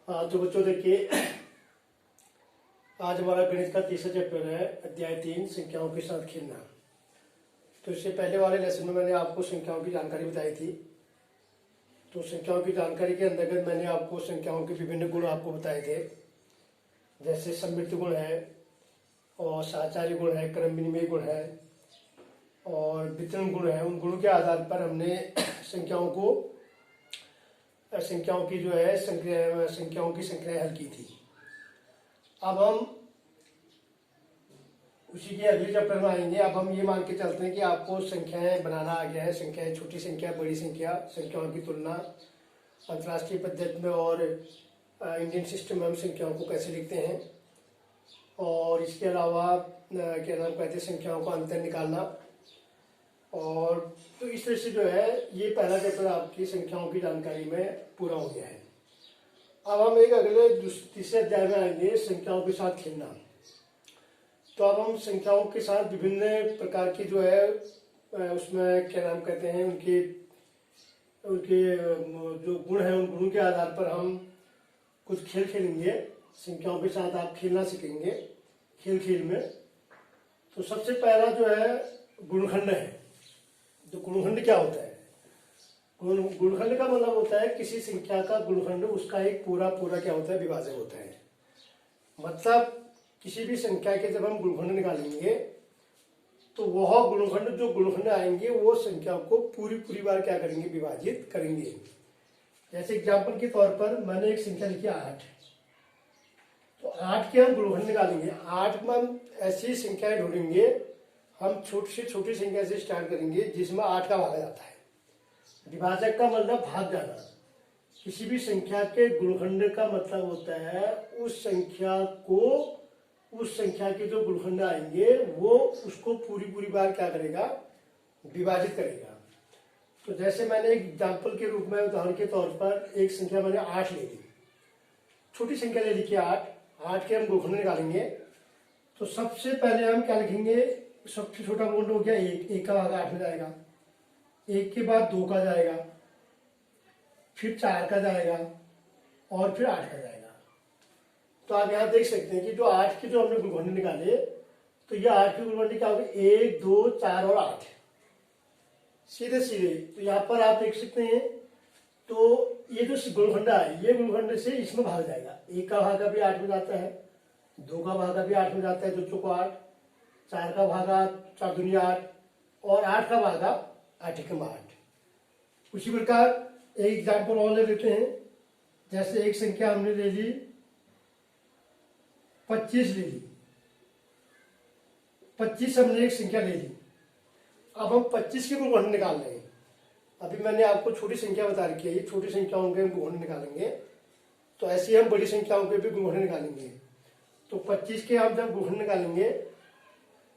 हाँ तो बच्चों देखिए, आज हमारा गणित का तीसरा चैप्टर है, अध्याय 3 संख्याओं के साथ खेलना। तो इससे पहले वाले लेसन में मैंने आपको संख्याओं की जानकारी बताई थी। तो संख्याओं की जानकारी के अंतर्गत मैंने आपको संख्याओं के विभिन्न गुण आपको बताए थे, जैसे समृद्धि गुण है और साचार्य गुण है, क्रम विनिमय गुण है और वितरण गुण है। उन गुणों के आधार पर हमने संख्याओं की जो है संख्याओं की संख्याएं हल की थी। अब हम उसी के अगले चैप्टर में आएंगे। अब हम ये मान के चलते हैं कि आपको संख्याएं बनाना आ गया है। संख्याएं, छोटी संख्या, बड़ी संख्या, संख्याओं की तुलना अंतर्राष्ट्रीय पद्धति में और इंडियन सिस्टम में हम संख्याओं को कैसे लिखते हैं, और इसके अलावा क्या नाम कहते हैं, संख्याओं का अंतर निकालना। और तो इस तरह से जो है ये पहला चैप्टर आपकी संख्याओं की जानकारी में पूरा हो गया है। अब हम एक अगले तीसरे अध्याय में आएंगे, संख्याओं के साथ खेलना। तो अब हम संख्याओं के साथ विभिन्न प्रकार की जो है उसमें क्या नाम कहते हैं, उनके जो गुण हैं, उन गुणों के आधार पर हम कुछ खेल खेलेंगे। संख्याओं के साथ आप खेलना सीखेंगे खेल में। तो सबसे पहला जो है गुणखंड है। तो गुणखंड क्या होता है? गुणखंड का मतलब होता है किसी संख्या का गुणखंड, उसका एक पूरा क्या होता है, विभाजक होता है। मतलब किसी भी संख्या के जब हम गुणखंड निकालेंगे तो वह गुणखंड, जो गुणखंड आएंगे वो संख्या को पूरी बार क्या करेंगे, विभाजित करेंगे। जैसे एग्जाम्पल के तौर पर मैंने एक संख्या लिखी 8। तो 8 के हम गुणखंड निकालेंगे। 8 में हम ऐसी संख्याएं ढूंढेंगे, हम छोटी से छोटी संख्या से स्टार्ट करेंगे जिसमें 8 का भागा जाता है। विभाजक का मतलब भाग जाना। किसी भी संख्या के गुणखंड का मतलब होता है उस संख्या के जो गुणखंड आएंगे वो उसको पूरी बार क्या करेगा, विभाजित करेगा। तो जैसे मैंने एक एग्जाम्पल के रूप में, उदाहरण के तौर पर एक संख्या मैंने 8 ले ली, छोटी संख्या ले लिखी 8 के हम गुणखंड निकालेंगे। तो सबसे पहले हम क्या लिखेंगे, सबसे छोटा गुणखंड हो गया 1 का भागा 8 में जाएगा। 1 के बाद 2 का जाएगा, फिर 4 का जाएगा और फिर 8 का जाएगा। तो आप यहाँ देख सकते हैं कि जो 8 के जो हमने गुणखंड निकाले, तो ये 8 के गुणखंड क्या हो गए, 1, 2, 4 और 8 सीधे। तो यहाँ पर आप देख सकते हैं, तो ये जो गुणखंड है, ये गुणखंड से इसमें भाग जाएगा। 1 का भागा भी 8 में जाता है, 2 का भागा भी 8 में जाता है, 2 चौको 8, 4 का भागा 4 दूनी 8 और 8 का भागा 8 एकम 8। उसी प्रकार एक एग्जाम्पल और ले लेते हैं। जैसे एक संख्या हमने ले ली 25 ले ली। 25 हमने एक संख्या ले ली। अब हम 25 के गुणखंड निकाल रहे हैं। अभी मैंने आपको छोटी संख्या बता रखी है, ये छोटी संख्याओं के हम गुणखंड निकालेंगे। तो ऐसे ही हम बड़ी संख्याओं के भी गुणखंड निकालेंगे। तो 25 के हम जब गुणखंड निकालेंगे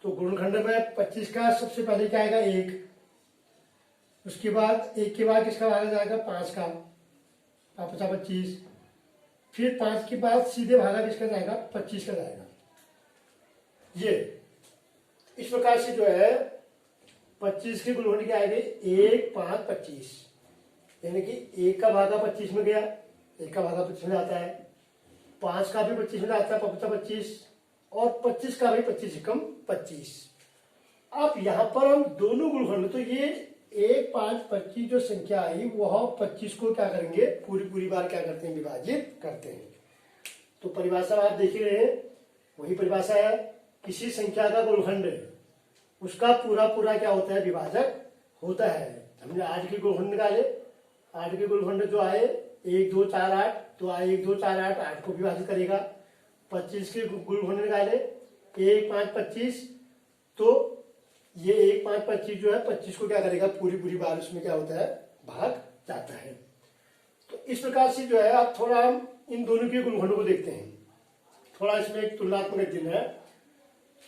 तो गुणखंड में 25 का सबसे पहले क्या आएगा, 1। उसके बाद 1 के बाद किसका भागा जाएगा, 5 का, 25। फिर 5 के बाद सीधे भागा किसका जाएगा, 25 का जाएगा। ये इस प्रकार से जो है 25 के गुणखंड क्या आएंगे, 1, 5, 25। यानी कि 1 का भागा 25 में गया, 1 का भागा 25 में आता है, 5 का भी 25 में आता है, 25 और 25 का भी 25 एकम 25। अब यहाँ पर हम दोनों गुणखंड, तो ये 1, 5, 25 जो संख्या आई वह 25 को क्या करेंगे, पूरी बार क्या करते हैं, विभाजित करते हैं। तो परिभाषा आप देख ही रहे हैं, वही परिभाषा है। किसी संख्या का गुणखंड, उसका पूरा क्या होता है, विभाजक होता है। हमने 8 के गुणखंड निकाले। 8 के गुणखंड जो आए 1, 2, 4, 8, तो आए 1, 2, 4, 8, 8 को विभाजित करेगा। 25 के गुणखंड निकाले 1, 5, 25, तो ये 1, 5, 25 जो है 25 को क्या करेगा, पूरी बार उसमें क्या होता है, भाग जाता है। तो इस प्रकार से जो है आप थोड़ा हम इन दोनों के गुणखंडों को देखते हैं। थोड़ा इसमें एक तुलनात्मक अध्ययन है।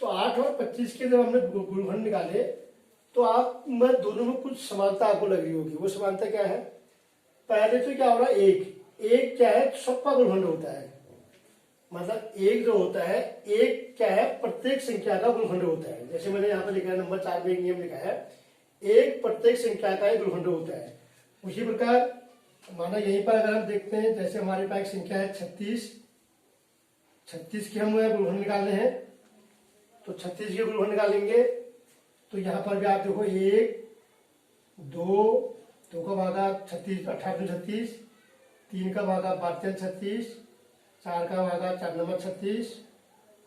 तो 8 और 25 के जब हमने गुणखंड निकाले तो आप में दोनों में कुछ समानता आपको लग रही होगी। वो समानता क्या है, पहले तो क्या हो रहा है, 1 क्या है, सबका गुणखंड होता है। मतलब 1 जो होता है, 1 क्या है, प्रत्येक संख्या का गुणखंड होता है। जैसे मैंने यहाँ पर लिखा है, नंबर 4 में एक नियम लिखा है, 1 प्रत्येक संख्या का एक गुणखंड होता है। उसी प्रकार माना यहीं पर अगर हम देखते हैं, जैसे हमारे पास एक संख्या है 36, 36 के हम गुणनखंड निकालने हैं, तो 36 के गुणनखंड निकालेंगे तो यहाँ पर भी आप देखो 1 2 का भागा 36 18 36, 3 का भागा 12 36, 4 का भागा 4 नंबर 36,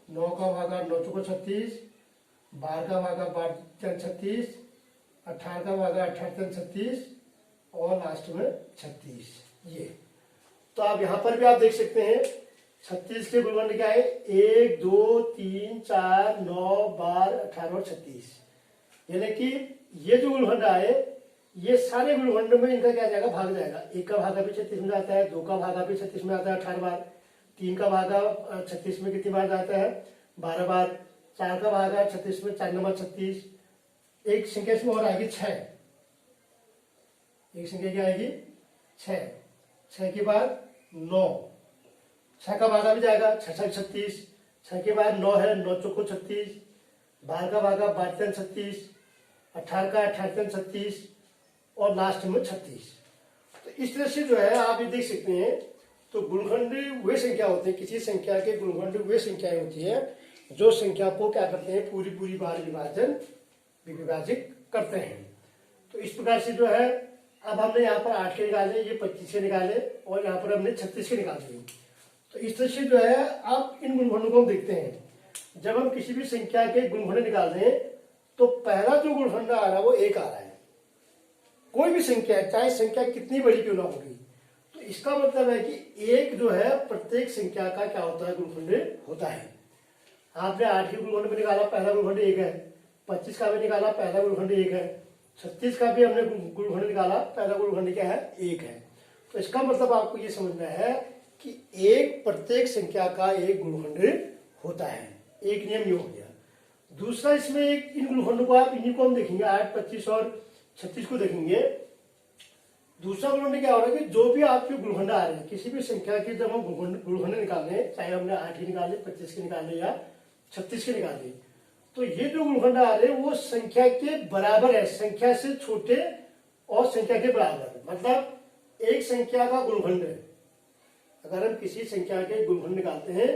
9 का भागा 9 चौको 36, 12 का भागा 12 36, 18 का भागा 18 36 और लास्ट में 36। ये तो आप यहाँ पर भी आप देख सकते हैं 36 के गुणनखंड क्या है, 1 2 3 4 9 12 18 और 36। यानी कि ये जो गुणनखंड आए ये सारे गुणनखंड में इनका क्या जाएगा, भाग जाएगा। 1 का भागा भी 36 में जाता है, 2 का भागा भी 36 में आता है 18 बार, 3 का भागा 36 में कितनी बार जाता है, 12 बार, 4 का भागा 36 में 4 नंबर 36, एक संख्या इसमें और आएगी 6, एक संख्या क्या आएगी 6, 6 के बाद 9, 6 का भागा भी जाएगा 6 6 36, 6 के बाद 9 है, 9 चौको 36, 12 का भागा 12 36, 18 का 18 36 और लास्ट में 36। तो इस तरह से जो है आप ये देख सकते हैं। तो गुणनखंड वे संख्या होते हैं, किसी संख्या के गुणनखंड वे संख्याएं होती है जो संख्या को क्या करते हैं, पूरी पूरी बार विभाजित करते हैं। तो इस प्रकार से जो है अब हमने यहाँ पर 8 के निकाले, ये 25 के निकाले और यहाँ पर हमने 36 के निकाल दिए। तो इस तरह से जो है आप इन गुणनखंडों को हम देखते हैं। जब हम किसी भी संख्या के गुणनखंड निकाल रहे हैं तो पहला जो गुणनखंड आ रहा है वो 1 आ रहा है। कोई भी संख्या है, चाहे संख्या कितनी बड़ी क्यों ना होगी, तो इसका मतलब है कि 1 जो है प्रत्येक संख्या का क्या होता है, गुणनखंड होता है। आपने 8 के गुणनखंड में निकाला, पहला गुणनखंड 1 है। 25 का भी निकाला, पहला गुणनखंड 1 है। 36 का भी हमने गुणनखंड निकाला, पहला गुणनखंड क्या है, 1 है। तो इसका मतलब आपको ये समझना है कि 1 प्रत्येक संख्या का एक गुणनखंड होता है। एक नियम ये हो गया। दूसरा इसमें एक इन गुणनखंडों को आप इन्हीं को हम देखेंगे, 8 25 और 36 को देखेंगे। दूसरा गुणनखंड क्या हो रहा है कि जो भी आपके गुणनखंड आ रहे हैं किसी भी संख्या के, जब हम गुणनखंड निकालें, चाहे हमने 8 के निकाले, 25 के निकाले या 36 के निकाले, तो ये जो गुणनखंड आ रहे हैं वो संख्या के बराबर है, संख्या से छोटे और संख्या के बराबर। मतलब एक संख्या का गुणनखंड है, अगर हम किसी संख्या के गुणनखंड निकालते हैं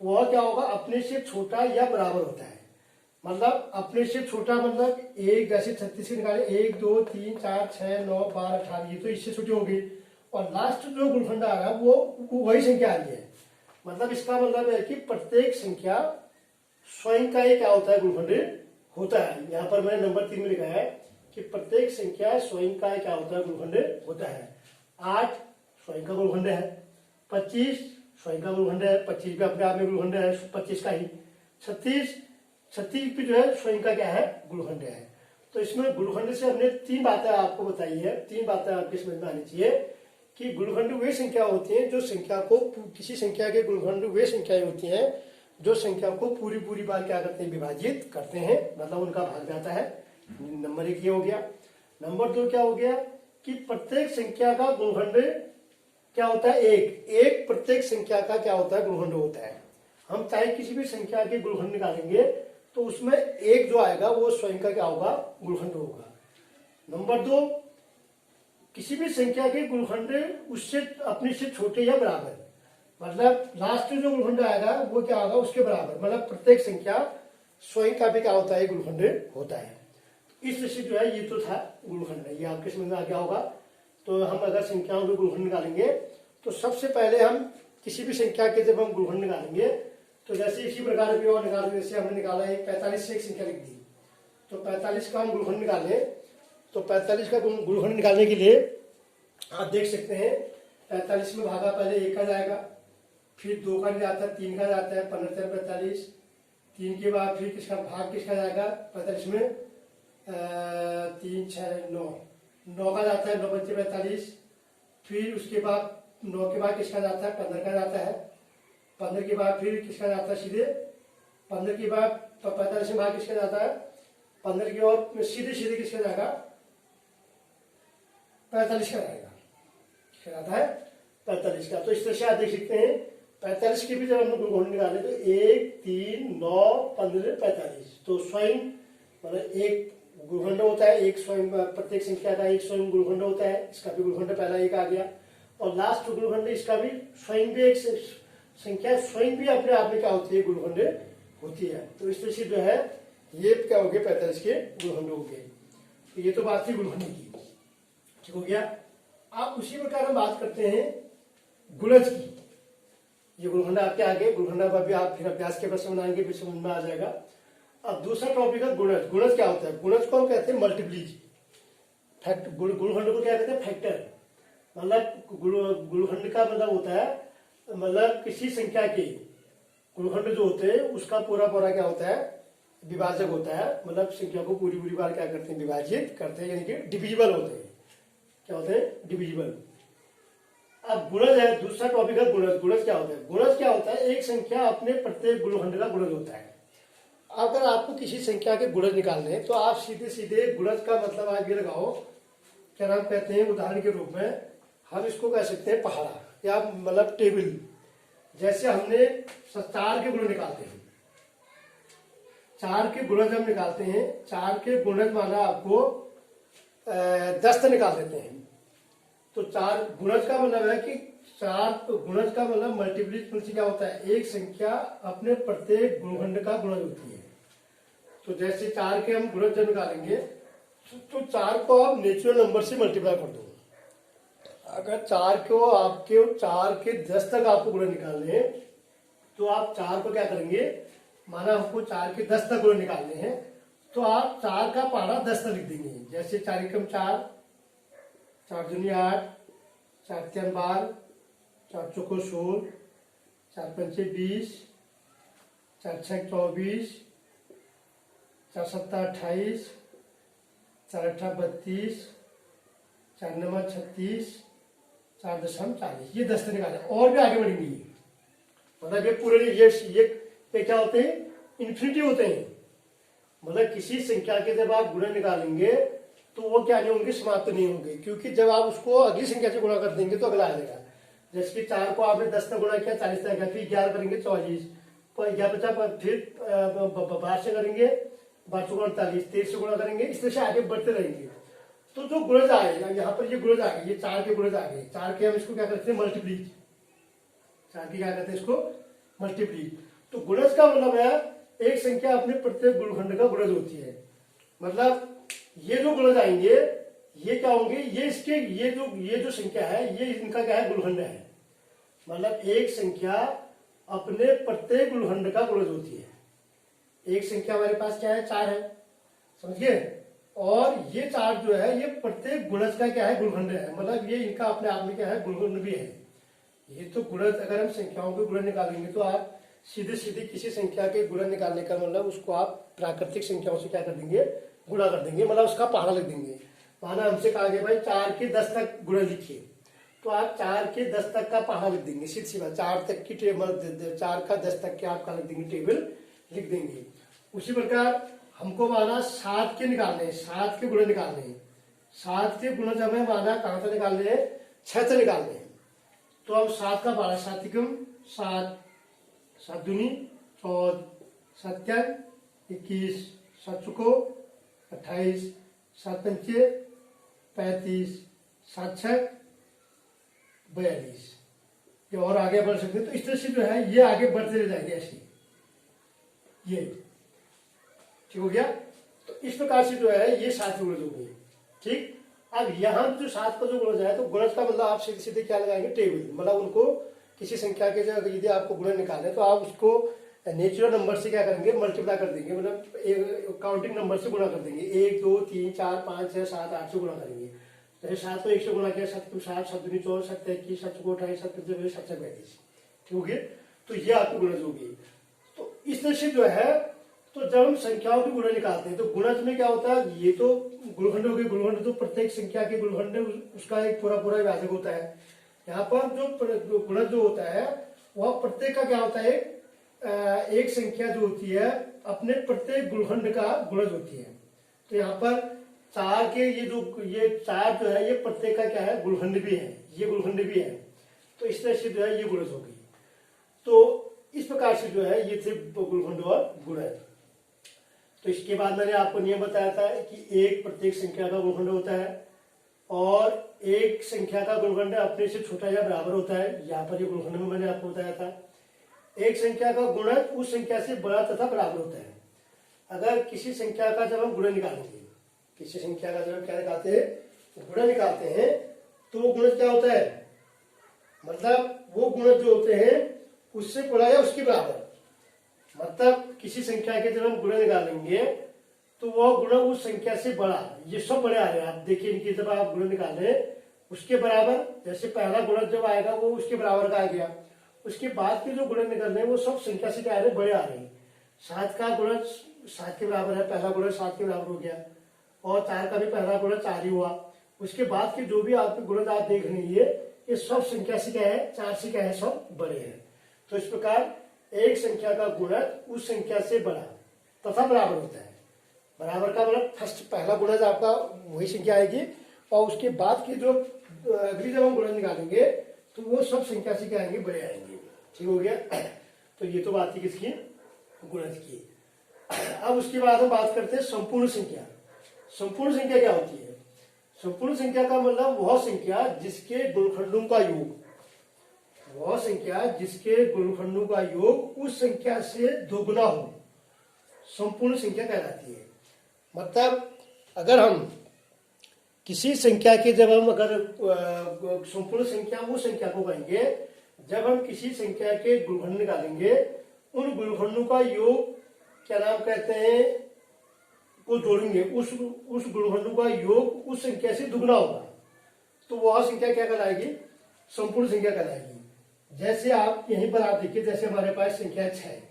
वह क्या होगा, अपने से छोटा या बराबर होता है। मतलब अपने से छोटा मतलब एक, जैसे 36 के निकाले 1 2 3 4 6 9 12 18, ये तो इससे छोटी होगी। और लास्ट जो गुणनखंड आ रहा है वो वही संख्या आ रही है। मतलब इसका मतलब है कि प्रत्येक संख्या स्वयं का ही क्या होता है, गुणनखंड होता है। यहाँ पर मैंने नंबर 3 में लिखा है कि प्रत्येक संख्या स्वयं का क्या होता है, गुणनखंड होता है। 8 स्वयं का गुणनखंड है, 25 स्वयं का गुणनखंड है, 25 भी अपने आप में गुणनखंड है 25 का ही। 36 भी जो है स्वयं का क्या है, गुणनखंड है। तो इसमें गुणनखंड से हमने 3 बातें आपको बताई है, 3 बातें आपके समझ में आनी चाहिए कि गुणनखंड वे संख्या होती हैं जो संख्या को, किसी संख्या के गुणनखंड वे संख्याएं होती हैं जो संख्या को पूरी पूरी बार क्या करते हैं, विभाजित करते हैं, मतलब उनका भाग जाता है। नंबर 1 ये हो गया। नंबर 2 क्या हो गया कि प्रत्येक संख्या का गुणनखंड क्या होता है, एक प्रत्येक संख्या का क्या होता है, गुणनखंड होता है। हम चाहे किसी भी संख्या के गुणनखंड निकालेंगे तो उसमें 1 जो आएगा वो स्वयं का क्या होगा, गुणनखंड होगा। नंबर 2, किसी भी संख्या के गुणनखंड उससे अपने से छोटे या बराबर, मतलब लास्ट जो गुणनखंड आएगा वो क्या होगा, उसके बराबर। मतलब प्रत्येक संख्या स्वयं का भी क्या होता है, गुणनखंड होता है। इस तरह से जो है ये तो था गुणनखंड, ये आपके समझ में आ गया होगा। तो हम अगर संख्याओं के गुणनखंड निकालेंगे तो सबसे पहले हम किसी भी संख्या के जब हम गुणनखंड निकालेंगे तो जैसे इसी प्रकार भी और निकालेंगे। जैसे हमने निकाला है 45 से एक संख्या लिख दी, तो 45 का हम गुणनखंड निकालें तो 45 का गुणनखंड निकालने के लिए आप देख सकते हैं 45 में भागा पहले 1 का जाएगा, फिर 2 का जाता है, 3 का जाता है, 15 45, 3 के बाद फिर किसका भाग किसका जाएगा 45 में, 3 6 9 का जाता है, 9 5 45, फिर उसके बाद 9 के बाद किसका जाता है, 15 का जाता है, 15 के बाद फिर किसका जाता है सीधे, 15 के बाद 45 में भाग किसका जाता है, 15 की ओर सीधे सीधे किसका जाएगा, 45 का जाएगा, किसका जाता है 45 का। तो इस तरह से आप देख सकते हैं 45 के भी जब हम लोग गुणनखंड निकाले तो 1 3 9 15 45, तो स्वयं मतलब एक गुणनखंड होता है, एक स्वयं प्रत्येक संख्या का एक स्वयं गुणनखंड होता है। इसका भी गुणनखंड पहला 1 आ गया। और लास्ट गुणखंड इसका भी स्वयं भी एक संख्या स्वयं भी अपने आप में क्या होती है, गुणखंड होती है। तो इस तरह से जो है ये क्या हो गया, 45 के गुणखंड हो गए। तो ये तो बात थी गुणखंड की, ठीक हो गया। आप उसी प्रकार हम बात करते हैं गुणज की। ये गुणखंड आपके आगे, गुणखंड पर भी आप फिर अभ्यास के प्रश्न बनाएंगे, फिर समझ में आ जाएगा। अब दूसरा टॉपिक है गुणज। गुणज क्या होता है? गुणज को हम कहते हैं मल्टीप्लीज। गुणखंड को क्या कहते हैं? फैक्टर। मतलब गुणखंड का मतलब होता है, मतलब किसी संख्या के गुणखंड जो होते हैं उसका पूरा पूरा क्या होता है, विभाजक होता है। मतलब संख्या को पूरी पूरी बार क्या करते हैं, विभाजित करते हैं, यानी कि डिविजिबल होते हैं। क्या होते हैं? डिविजिबल। अब गुणज है, दूसरा टॉपिक है गुणज। गुणज क्या होता है? गुणज क्या होता है? एक संख्या अपने प्रत्येक गुणखंड का गुणज होता है। अगर आपको किसी संख्या के गुणज निकालने हैं तो आप सीधे सीधे गुणज का मतलब आप ये लगाओ, क्या नाम कहते हैं, उदाहरण के रूप में हम इसको कह सकते हैं पहाड़ा, या मतलब टेबल। जैसे हमने 4 के गुणज निकालते हैं, 4 के गुणज हम निकालते हैं, 4 के गुणज माना आपको 10 निकाल देते हैं। तो 4 गुणज का मतलब है कि 4 गुणज का मतलब मल्टीप्लिकेशन क्या होता है, एक संख्या अपने प्रत्येक गुणखंड का गुणज होती है। तो जैसे 4 के हम गुणज जब निकालेंगे तो 4 को आप नेचुरल नंबर से मल्टीप्लाई कर दो। अगर 4 को आपके 4 के 10 तक आपको गुणज निकालने हैं तो आप 4 को क्या करेंगे, माना हमको 4 के 10 तक गुणज निकालने हैं तो आप 4 का पहाड़ा 10 तक लिख देंगे। जैसे 4 एकम 4, 4 दूनी 8, 4 तीन 12, 4 चौको 16, 4 पंचे 20, 4 छः 24, 4 सत्ता 28, 4 अट्ठा 32, 4 नवा 36, 4 दशम 40। ये 10 निकाले और भी आगे बढ़ेंगे। मतलब ये पूरे ये क्या होते हैं, इन्फिनिटी होते हैं। मतलब किसी संख्या के जब आप गुणा निकालेंगे तो वो क्या नहीं होंगे, समाप्त नहीं होंगे, क्योंकि जब आप उसको अगली संख्या से गुणा कर देंगे तो अगला आ जाएगा। जैसे कि 4 को आपने 10 तक गुणा किया, 40 तक, फिर 11 करेंगे 44, 11 फिर 12 से करेंगे, 12 से 48, 13 से गुणा करेंगे, इस तरह से आगे बढ़ते रहेंगे। तो जो गुणज आएगा, यहाँ पर ये गुणज आ गए, ये 4 के गुणज आ गए। 4 के हम इसको क्या करते हैं, मल्टीप्लीज। 4 के क्या करते हैं, इसको मल्टीप्लीज। तो गुणज का मतलब है एक संख्या अपने प्रत्येक गुणखंड का गुणज होती है। मतलब ये जो गुणज आएंगे ये क्या होंगे, ये इसके ये जो संख्या है ये इनका क्या है, गुणखंड है। मतलब एक संख्या अपने प्रत्येक गुणखंड का गुणज होती है। एक संख्या हमारे पास क्या है, 4 है, समझिए, और ये 4 जो है ये प्रत्येक गुणज का क्या है, गुणखंड है। मतलब ये इनका अपने आप में क्या है, गुणखंड भी है। ये तो गुणज, अगर हम संख्याओं के गुणज निकालेंगे तो आप सीधे सीधे किसी संख्या के गुणज निकालने का मतलब उसको आप प्राकृतिक संख्याओं से क्या कर देंगे, गुणा कर देंगे, मतलब उसका पहाड़ा लिख देंगे। माना हमसे कहा गया भाई 4 के 10 तक गुणज लिखिए, तो आप 4 के 10 तक का पहाड़ा लिख देंगे, सीधी सी बात। 4 तक की टेबल, 4 का 10 तक के आपका लिख देंगे, टेबल लिख देंगे। उसी प्रकार हमको माना 7 के निकालने हैं, 7 के गुणज निकालने हैं। 7 के गुणज हमें माना कहां से निकालने हैं, 6 से निकालने हैं। तो अब 7 का पहाड़ा 7 एकम 7, 7 दूनी 14, 7 तीन 21, 7 चौको 28, 7 पंचे 35, 7 छः 42। ये और आगे बढ़ सकते हैं। तो इस तरह से जो है ये आगे बढ़ते रह जाएंगे ऐसे, ये ठीक हो गया। तो इस प्रकार से जो है ये 7 गुणज हो गए, ठीक। अब यहाँ जो 7 का जो गुणज है, तो गुणज का मतलब आप सीधे सीधे क्या लगाएंगे, टेबल। मतलब उनको किसी संख्या के जगह यदि आपको गुणज निकालना है तो आप उसको नेचुरल नंबर से क्या करेंगे, मल्टीप्लाई कर देंगे। मतलब एक काउंटिंग नंबर से गुणा कर देंगे। 1 2 3 4 5 6 7 8 से गुणा करेंगे। जैसे 7 को 1 से गुणा किया, 7 7 7 दूनी 14, 7 21, 7 चौको 28, 7 पंचे 7 छः 42, ठीक हो गया। तो ये आपकी गुणज होगी। तो इस तरह से जो है, तो जब हम संख्याओं के गुणज निकालते हैं तो गुणज में क्या होता है, ये तो गुणखंड हो गए। गुणखंड तो प्रत्येक संख्या के गुणखंड उसका एक पूरा पूरा विभाजक होता है। यहाँ पर जो गुणज जो होता है वह प्रत्येक का क्या होता है, एक संख्या जो होती है अपने प्रत्येक गुणखंड का गुणज होती है। तो यहाँ पर 4 के ये 4 जो है ये प्रत्येक का क्या है, गुणखंड भी है, ये गुणखंड भी है। तो इस तरह से जो है ये गुणज हो गई। तो इस प्रकार से जो है ये थे गुणखंड और गुणज। तो इसके बाद मैंने आपको नियम बताया था कि एक प्रत्येक संख्या का गुणखंड होता है, और एक संख्या का गुणनखंड अपने से छोटा या बराबर होता है, यहाँ पर ये गुणनखंड में मैंने आपको बताया था। एक संख्या का गुणज उस संख्या से बड़ा तथा बराबर होता है। अगर किसी संख्या का जब हम गुणज निकालेंगे, किसी संख्या का जब हम क्या निकालते हैं, गुणज निकालते हैं, तो वो गुणज क्या होता है, मतलब वो गुणज जो होते हैं उससे बड़ा या उसके बराबर। मतलब किसी संख्या के जब हम गुणज निकालेंगे तो वह गुणज उस संख्या से बड़ा, ये सब बड़े आ रहे हैं। आप देखिए इनकी जब आप गुणज निकाले उसके बराबर, जैसे पहला गुणज जब आएगा वो उसके बराबर का आ गया। उसके बाद के जो गुणज निकल रहे हैं वो सब संख्या से क्या आ रहे हैं, बड़े आ रहे हैं। 7 का गुणज 7 के बराबर है, पहला गुणज 7 के बराबर हो गया। और 4 का भी पहला गुणज 4 ही हुआ। उसके बाद के जो भी आपके गुणज आप देख रहे हैं ये सब संख्या से क्या है, 4 से क्या है, सब बड़े हैं। तो इस प्रकार एक संख्या का गुणज उस संख्या से बड़ा तथा बराबर होता है। बराबर का मतलब फर्स्ट पहला गुणज आपका वही संख्या आएगी, और उसके बाद की जो अगली जब हम गुणज निकालेंगे तो वो सब संख्या से क्या आएंगे, बड़े आएंगे। ठीक हो गया। तो ये तो बात थी किसकी, गुणज की। अब उसके बाद हम बात करते हैं संपूर्ण संख्या। संपूर्ण संख्या क्या होती है? संपूर्ण संख्या का मतलब वह संख्या जिसके गुणनखंडों का योग, वह संख्या जिसके गुणनखंडों का योग उस संख्या से दोगुना हो, संपूर्ण संख्या कहलाती है। मतलब अगर हम किसी संख्या के जब हम अगर संपूर्ण संख्या उस संख्या को कहेंगे जब हम किसी संख्या के गुणनखंड निकालेंगे, उन गुणनखंडों का योग क्या नाम कहते हैं, को जोड़ेंगे, उस गुणनखंडों का योग उस संख्या से दुगना होगा, तो वह संख्या क्या कहलाएगी, संपूर्ण संख्या कहलाएगी। जैसे आप यहीं पर आप देखिए, जैसे हमारे पास संख्या 6,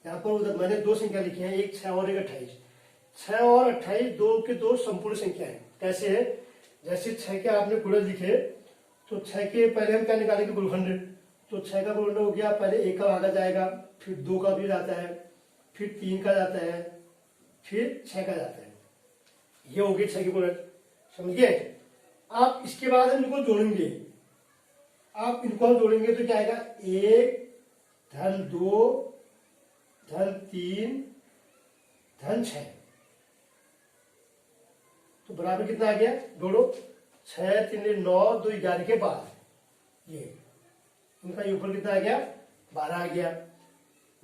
यहाँ पर मैंने 2 संख्या लिखी है, एक 6 और एक 28। 6 और 28 दो के दो संपूर्ण संख्या है। कैसे है? जैसे 6 के आपने गुणज लिखे तो 6 के पहले हम क्या निकालेंगे, गुणनखंड। तो 6 का गुणनखंड हो गया, पहले 1 का भागा जाएगा, फिर 2 का भी जाता है, फिर 3 का जाता है, फिर 6 का जाता है। ये हो गए 6 के गुणज, समझिए। आप इसके बाद हम इनको जोड़ेंगे, आप इनको हम जोड़ेंगे तो क्या आएगा, 1 धन 2 धन 3 धन 6, तो बराबर कितना आ गया, जोड़ो, 6 3 9 2 11 के 12, ये उनका योग कितना आ गया, 12 आ गया।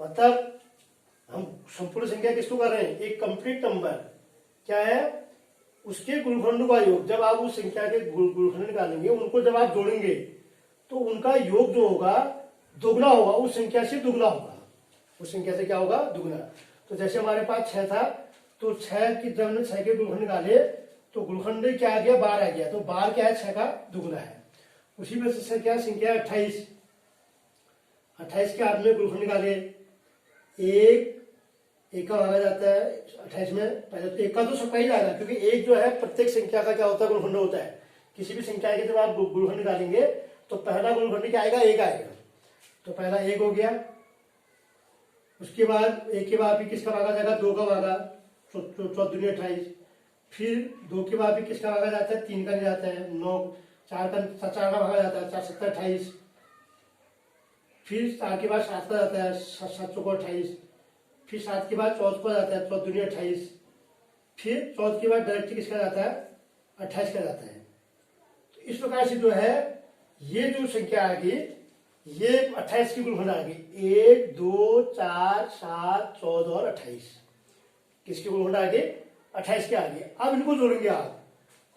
मतलब हम संपूर्ण संख्या किसको कर रहे हैं, एक कंप्लीट नंबर क्या है, उसके गुणनखंडों का योग। जब आप उस संख्या के गुणनखंड निकालेंगे, उनको जब आप जोड़ेंगे तो उनका योग जो होगा दोगुना होगा, उस संख्या से दुगना होगा, उस संख्या से क्या होगा, दुगना। तो जैसे हमारे पास 6 था, तो 6 की जब हमने 6 के गुणनखंड निकाले तो गुणनखंड क्या आ गया, 12 आ गया। तो 12 क्या है, 6 का दुगना है। उसी में से क्या संख्या 28, 28 के आपने गुणनखंड निकाले, 1 का भागा जाता है 28 में, पहले तो 1 का तो सबका ही जाएगा, क्योंकि 1 जो है प्रत्येक संख्या का क्या होता है, गुणनखंड होता है। किसी भी संख्या के जब आप गुणनखंड निकालेंगे तो पहला गुणनखंड क्या आएगा, 1 आएगा। तो पहला 1 हो गया। उसके बाद 1 के बाद भी किसका भागा जाएगा, 2 का भागा, 14 दूनी 28। फिर 2 के बाद भी किसका भागा जाता है, 3 का नहीं जाता है, 9, 4 का भागा जाता है, 4 7 28। फिर 4 के बाद 7 का जाता है, 7 चौको 28। फिर 7 के बाद 14 का जाता है, 14 दूनी 28। फिर 14 के बाद डायरेक्ट किसका जाता है, 28 का जाता है। तो इस प्रकार से जो है ये जो संख्या आ गई, ये 28 की गुणनखंड आ गई, 1 2 4 7 14 और 28 किसकी गुणनखंड आ गई, 28 के आ गए। अब इनको जोड़ेंगे आप,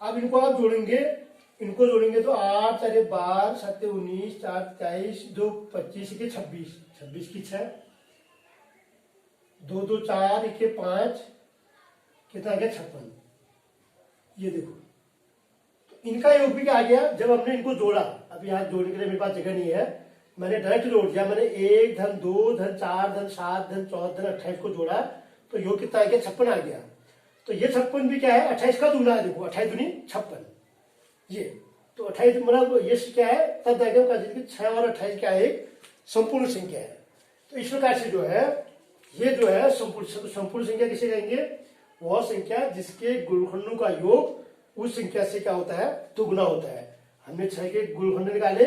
अब इनको आप जोड़ेंगे, इनको जोड़ेंगे तो 8 4 12 7 19 4 23 2 25 के 26, 26 की 6, 2 2 4 1 5, कितना आ गया, 56। ये देखो, तो इनका योग भी क्या आ गया, जब हमने इनको जोड़ा। अब यहाँ जोड़ने के लिए मेरे पास जगह नहीं है, मैंने डायरेक्ट जोड़ दिया। मैंने 1 धन 2 धन 4 धन 7 धन 14 धन 28 को जोड़ा, तो योग कितना आ गया, 56 आ गया। तो ये 56 भी क्या है, 28 का दुगना है। देखो 28 दूनी 56, ये तो 28 मतलब ये क्या है, तब जाएगा 6 और 28 क्या है, एक संपूर्ण संख्या है। तो इस प्रकार से जो है ये जो है संपूर्ण संख्या किसे कहेंगे, वह संख्या जिसके गुणनखंडों का योग उस संख्या से क्या होता है, दुगुना होता है। हमने 6 के गुणनखंड निकाले,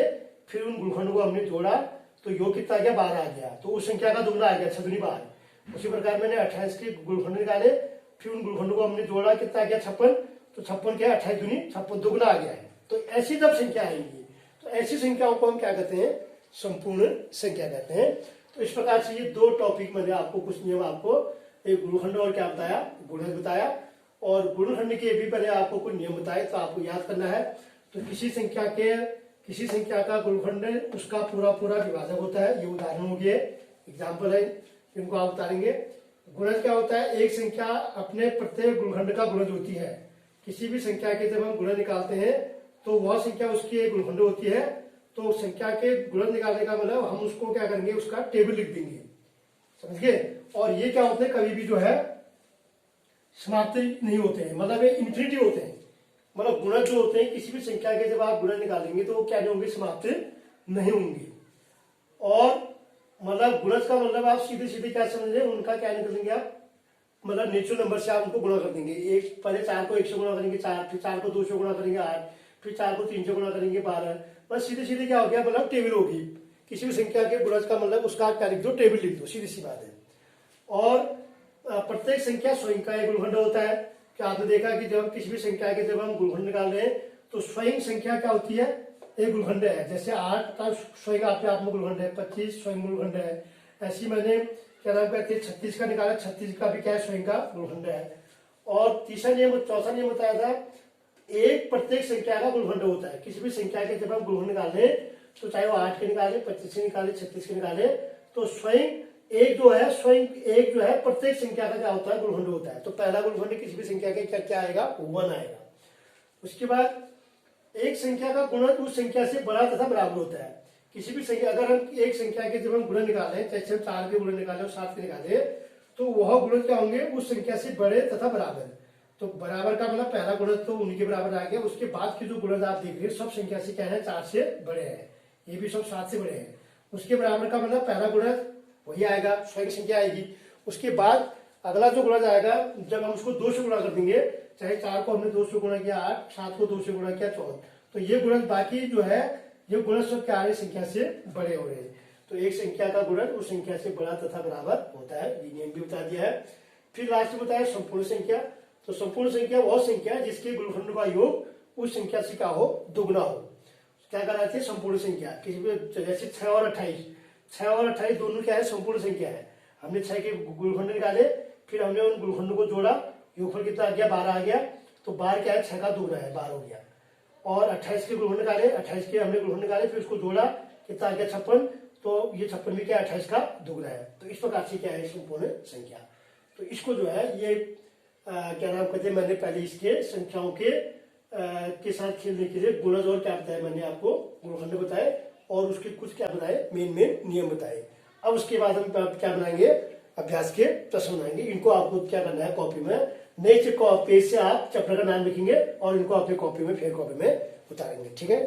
फिर उन गुणनखंड को हमने जोड़ा, तो योग कितना आ गया, 12 आ गया। तो उस संख्या का दुगुना आ गया, 6 दूनी 12। उसी प्रकार मैंने 28 के गुणनखंड निकाले, फिर उन गुणनखंडों को हमने जोड़ा, कितना आ गया, 56। तो 56 क्या है, 28 दूनी 56 दुगना आ गया है। तो ऐसी जब संख्या आएंगी तो ऐसी संख्याओं को हम क्या कहते हैं, संपूर्ण संख्या कहते हैं। तो इस प्रकार से ये दो टॉपिक मैंने आपको, कुछ नियम आपको, एक गुणनखंड और क्या बताया, गुणज बताया, और गुणनखंड के भी पहले आपको कुछ नियम बताए, तो आपको याद करना है। तो किसी संख्या का गुणनखंड उसका पूरा पूरा विभाजक होता है। ये उदाहरण हो गए, एग्जाम्पल है, इनको आप उतारेंगे। गुणज क्या होता है, एक संख्या अपने प्रत्येक गुणनखंड का गुणज होती है। किसी भी संख्या के जब हम गुणज निकालते हैं तो वह संख्या उसकी एक गुणनखंड होती है। तो संख्या के गुणज निकालने का मतलब हम उसको क्या करेंगे, उसका टेबल लिख देंगे, समझ गए। और ये क्या होते हैं, कभी भी जो है समाप्त नहीं होते हैं, मतलब ये इन्फिनिटी होते हैं। मतलब गुणज जो होते हैं किसी भी संख्या के जब आप गुणज निकालेंगे तो वो क्या नहीं होंगे, समाप्त नहीं होंगे। और मतलब गुणज का मतलब आप सीधे सीधे क्या समझ रहे हैं, उनका क्या निकल देंगे आप, मतलब नेचुरल नंबर से आप उनको गुणा कर देंगे। एक पहले 4 को 1 से गुणा करेंगे 4, फिर 4 को 2 से गुणा करेंगे 8, फिर 4 को 3 से गुणा करेंगे 12। बस सीधे सीधे क्या हो गया, मतलब टेबल होगी। किसी भी संख्या के गुणज का मतलब उसका क्या लिख दो, टेबल लिख दो, सीधी सी बात है। और प्रत्येक संख्या स्वयं का एक गुणनखंड होता है। क्या आपने देखा कि जब किसी भी संख्या के जब हम गुणनखंड निकाल रहे हैं तो स्वयं संख्या क्या होती है, एक गुणनखंड है। जैसे 8 का स्वयं अपने आप में गुणनखंड है, 25 स्वयं गुणनखंड है। ऐसी मैंने क्या नाम कहते हैं 36 का निकाला, 36 का भी क्या है, स्वयं का गुणनखंड है। और तीसरा नियम, चौथा नियम बताया था, एक प्रत्येक संख्या का गुणनखंड होता है। किसी भी संख्या के जब हम गुणनखंड निकाले तो चाहे वो 8 के निकाले, 25 के निकाले, 36 के निकाले, तो स्वयं एक जो है प्रत्येक संख्या का क्या होता है, गुणनखंड होता है। तो पहला गुणनखंड किसी भी संख्या का क्या आएगा, 1 आएगा। उसके बाद एक संख्या का गुणज उस संख्या से बड़ा तथा बराबर होता है। किसी भी संख्या, अगर हम एक संख्या के जब हम गुणज निकाले, जैसे हम 4 के गुणज निकाले और 7 के निकाले, तो वह गुणज क्या होंगे, उस संख्या से बड़े तथा बराबर। तो बराबर का मतलब पहला गुणज तो उन्हीं के बराबर आ गया। उसके बाद के जो गुणज आप देख रहे हैं सब संख्या से क्या है, 4 से बड़े हैं, ये भी सब 7 से बड़े हैं। उसके बराबर का मतलब पहला गुणज वही आएगा, स्वयं संख्या आएगी। उसके बाद अगला जो गुणज आएगा, जब हम उसको 2 से गुणा कर देंगे, चाहे 4 को हमने 2 से गुणा किया 8, 7 को 2 से गुणा किया 14, तो ये गुणज बाकी जो है, ये गुणज सब क्या आ रहे, संख्या से बड़े हो रहे हैं। तो एक संख्या का गुणज उस संख्या से बड़ा तथा बराबर होता है, ये नियम भी बता दिया है। फिर लास्ट में बताया संपूर्ण संख्या। तो संपूर्ण संख्या वह संख्या जिसके गुणनखंड का योग उस संख्या से क्या हो, दुगना हो। क्या कराती है, संपूर्ण संख्या। किसी भी जैसे 6 और 28, 6 और 28 दोनों क्या है, संपूर्ण संख्या है। हमने 6 के गुणनखंड निकाले, फिर हमने उन गुणनखंड को जोड़ा, योगफल कितना आ गया, 12 आ गया। तो 12 क्या है, 6 का दुगना है, 12 हो गया। और 28 के गुणनखंड निकाले, 28 के हमने गुणनखंड निकाले, फिर उसको जोड़ा, कितना आ गया, 56। तो ये 56 भी क्या है, 28 का दुगना है। तो इस प्रकार से क्या है, संपूर्ण संख्या। तो इसको जो है ये क्या नाम कहते हैं, मैंने पहले इसके संख्याओं के साथ खेलने के लिए गुणज और क्या बताया, मैंने आपको गुणनखंड बताए और उसके कुछ क्या बताए, मेन नियम बताए। अब उसके बाद हम क्या बनाएंगे, अभ्यास के प्रश्न बनाएंगे। इनको आपको क्या करना है, कॉपी में नए पेज से आप चैप्टर का नाम लिखेंगे और इनको अपने कॉपी में, फेयर कॉपी में उतारेंगे, ठीक है।